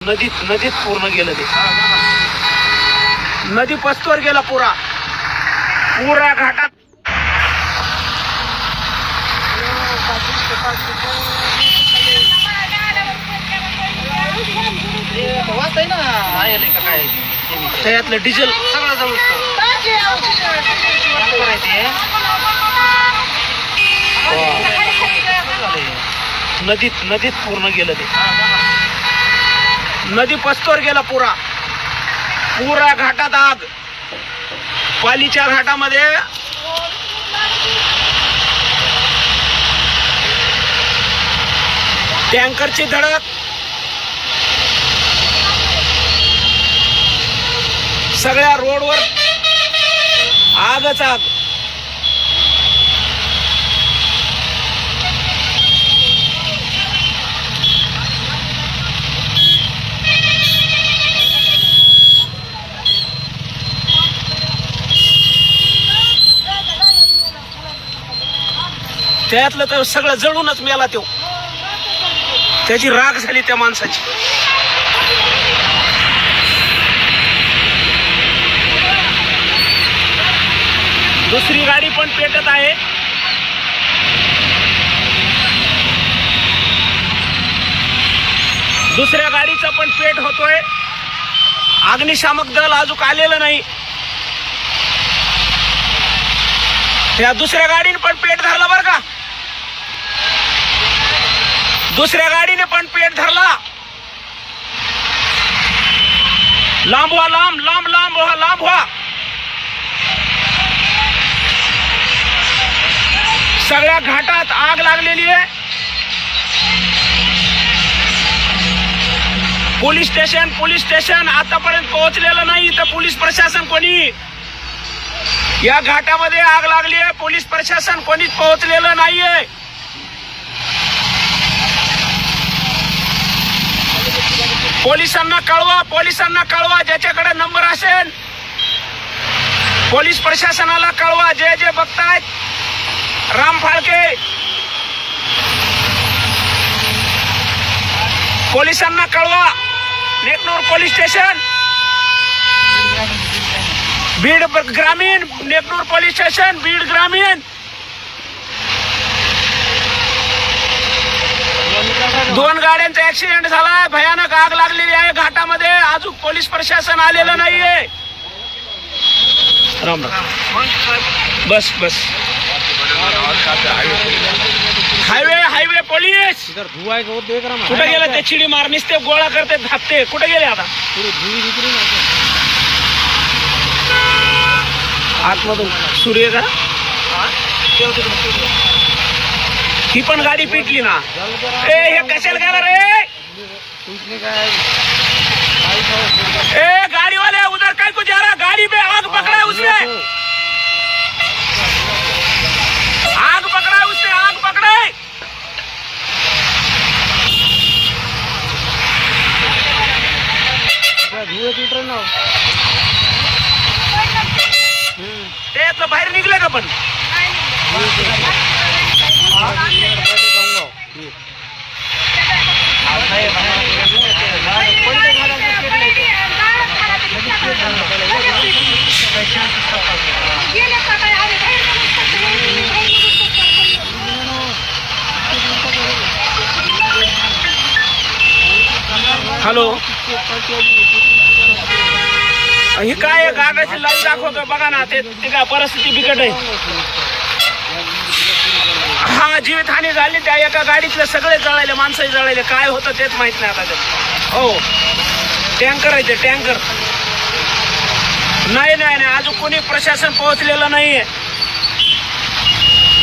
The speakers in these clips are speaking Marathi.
नदीत पूर्ण गेलं ते. नदी पस्तवर गेला पुरा घाटात. वाचताय ना आयले का काय त्यातलं डिझेल सगळं जाऊ नदीत पूर्ण गेलं ते. नदी पस्तवर गेला पुरा घाटात आग. पालीच्या घाटामध्ये टँकरची धडक. सगळ्या रोडवर आगच आग. त्यातलं तर सगळं जळूनच मेला तो. त्याची राख झाली त्या माणसाची. दुसरी गाडी पण पेटत आहे. दुसऱ्या गाडीचा पण पेट होतोय. अग्निशामक दल अजून आलेलं नाही. त्या दुसऱ्या गाडीने पण पेट धरला बरं का. दुसऱ्या गाडीने पण पेट धरला. लांब व्हा, लांब व्हा. सगळ्या घाटात आग लागलेली आहे. पोलीस स्टेशन आतापर्यंत पोहोचलेलं नाही. तर पोलीस प्रशासन कोणी या घाटामध्ये आग लागली आहे. पोलीस प्रशासन कोणीच पोहोचलेलं नाहीये. पोलिसांना कळवा ज्याच्याकडे नंबर असेल. पोलीस प्रशासनाला कळवा. जे बघतायत राम फाळके, पोलिसांना कळवा. नेकनूर पोलीस स्टेशन, बीड ग्रामीण, नेकनूर पोलीस स्टेशन, बीड ग्रामीण. 2 गाड्यांचा ऍक्सिडेंट झालाय. भयानक आग लागलेली आहे घाटामध्ये. अजून पोलीस प्रशासन आलेलं नाहीये. राम बस हायवे पोलीस कुठे गेले? ते चिडी मार निसते गोळा करते धाकते. कुठे गेले आता? आतमधून सूर्य का ही पण गाडी पिटली ना. हे कशाला गेला रे? गाड़ी वाले उधर कहीं को जा रहा. गाड़ी में आग पकड़ा है उसने. आग पकड़ा है. त्यातलं बाहेर निघले का पण? हॅलो, ही काय गाड्याची लाईट दाखवतो बघा ना. ते काय परिस्थिती बिकट आहे. हा, जीवितहानी झाली. त्या एका गाडीतले सगळे जळाले, माणसं जळाले. काय होतं तेच माहित नाही आता. हो, टँकर आहे ते टँकर. नाही अजून कोणी प्रशासन पोहोचलेलं नाहीये.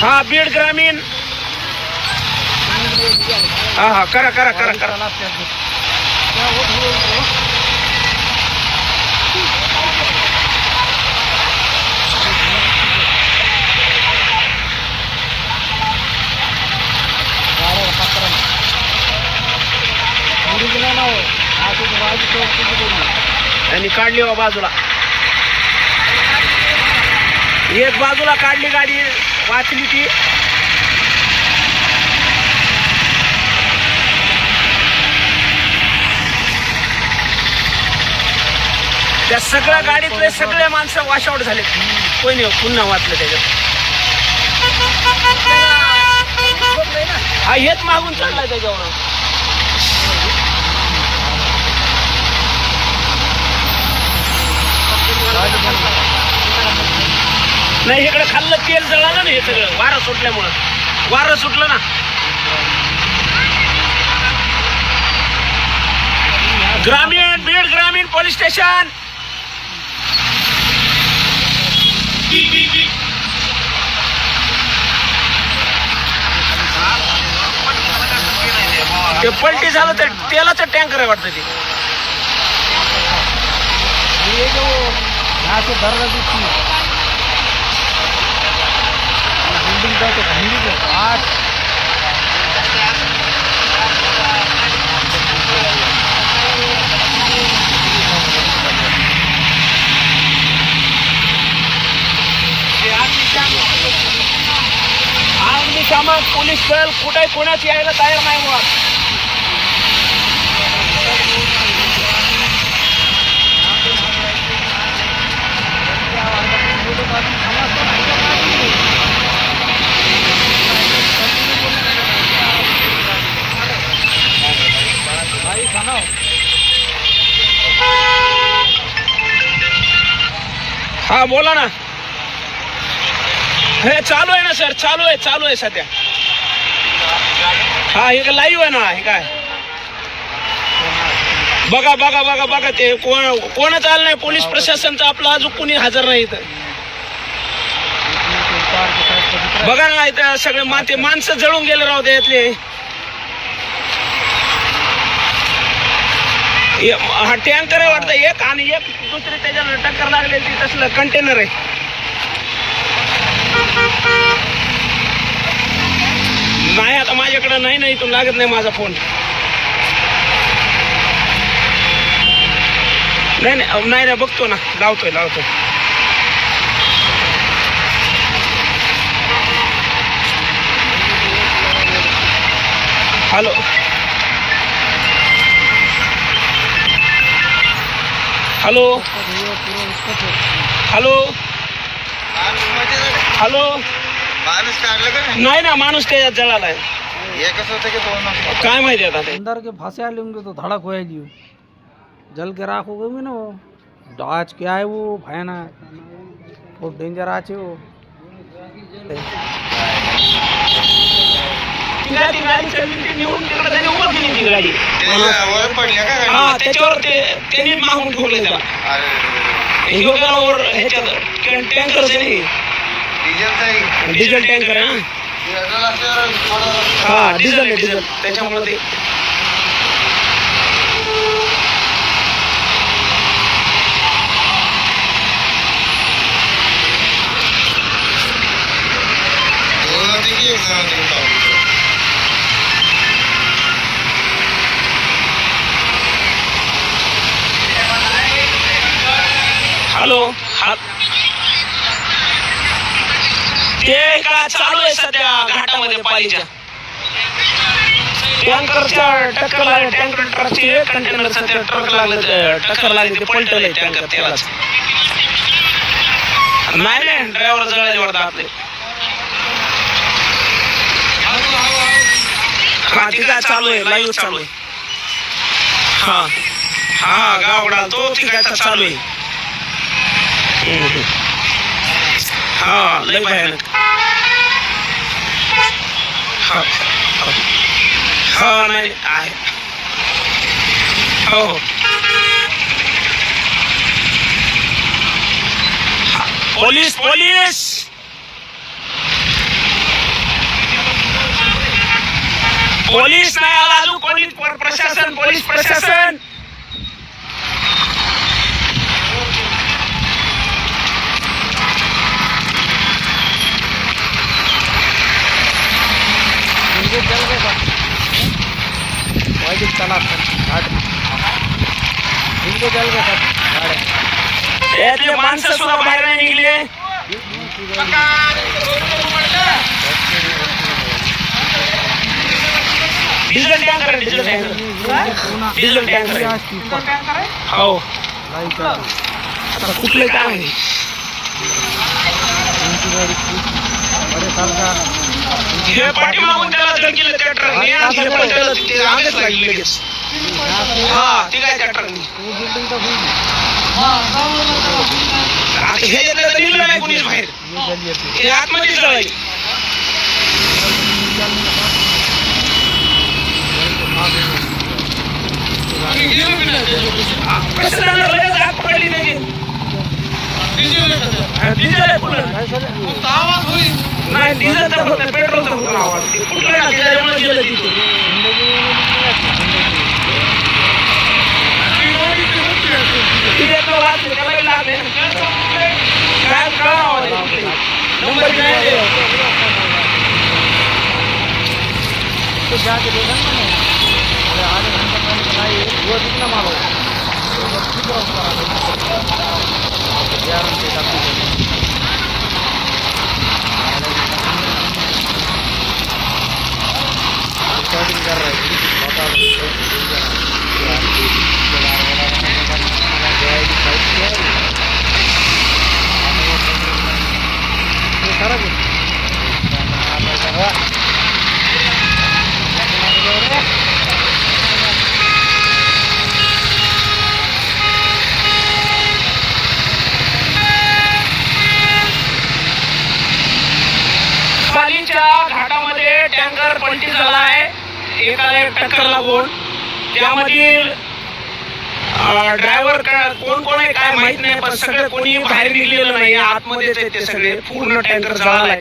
हा, बीड ग्रामीण. हा करा. त्यांनी काढली वा बाजूला. एक बाजूला काढली गाडी, वाचली ती. त्या सगळ्या गाडीतले सगळे माणसं वॉशआउट झाले. कोणी पुन्हा वाचलं त्याच्यात. हा हेच मागून चाललाय त्याच्यावर. नाही इकडे खाल्लं तेल जळालं ना हे सगळं वारं सुटल्यामुळं. वारं सुटलं ना. ग्रामीण बीड ग्रामीण पोलीस स्टेशन. ते पलटी झालं तर तेलाचं टँकर आहे वाटतं ते. अग्निशामक पोलीस दल कुठे कोणाच यायला तयार नाही मुळात. हा बोला ना. हे चालू आहे ना सर. चालू आहे सध्या. हा हे लाईव्ह आहे ना. हे काय बघा ते कोणच आलं नाही. पोलीस प्रशासनचं आपलं अजून कोणी हजर नाही इथं. बघा ना इथं सगळे माणसं जळून गेले राहू यातले. हा टँकर आहे वाटतं एक. आणि एक दुसरी त्याच्यावर टक्कर लागलेली ती तसलं कंटेनर आहे. नाही आता माझ्याकडे नाही इथून लागत नाही माझा फोन. नाही बघतो ना. लावतोय. हॅलो माणूस काढलं का नाही ना. माणूस त्याच्यात जळालाय. एकच होतं की दोन काय माहिती आता ते. अंदर के फांसे लेंगे तो धड़क हो लियो जल के राख हो गई ना वो आज क्या है वो भयानक बहुत डेंजर आज है वो. ती गाडी निवडून तिकडे त्याने उभं केली ती गाडी. वर पडल्या का हा त्याच्यावर त्यांनी मागून ठोकले त्याला. वर ह्याच्यात टँकर नाही. डिझेल टँकर आहे ना. हा डिझेल त्याच्यामुळे ते हॅलो ते का चालू आहे सध्या घाटामध्ये पालीच्या. टँकरच्या टक्कर लागली. टँकर ट्रकची कंटेनरचं ट्रक लागलं. टक्कर लागली ते पलटलंय टँकर तेलाच. नाही ड्रायव्हर जळाले वाटतं आपले. हा ती काय चालू आहे. लाईव्ह चालू आहे. हा गावडा तो ती काय चालू आहे. हा लय भयानक. हा नाही आहे. हो पोलीस नाही आला अजून कोणी. प्रशासन पोलीस प्रशासन चला जल यातले माणसं सुद्धा बाहेर नाही निघले. डिझेल टँकर आहे. हो लाईट आता कुठले काय माहिती. कोणती गाडी अरे चालका हे पाठीमागून त्याला धडकीलं त्या ट्रकने आणि हे पण त्याला ते आगच लागली लगेच. हा ते काय त्या ट्रकने बिल्डिंग तर होईल आता हे येतलं तर निघलं नाही कुणीच बाहेर. हे आतमध्ये जळाली. कसं जाणार लगेच आग पकडली नाही. डिझेल आहे कुठलं नाही डिझेल तर फक्त पेट्रोल तर कुठलं आवाज कुठलं ना त्याच्यामुळे गेलं तिथे. तिथे तो वाचले त्याला लागले काय कळावं नंबर नाही. तो जाके देखा ना मैंने अरे आधे घंटे पहले बनाई वो कितना माल हो ठीक है 11 घंटे का रिकॉर्डिंग कर रहे हैं सारा कुछ पालीच्या घाटामध्ये टँकर पलटी झाला आहे. एकाला एक टक्कर लागून त्यामधील ड्रायव्हर कोण कोण आहे काय माहित नाही पण सगळे कोणी बाहेर निघलेलं नाही. आतमध्येच आहेत ते सगळे पूर्ण टँकर जळाला आहे.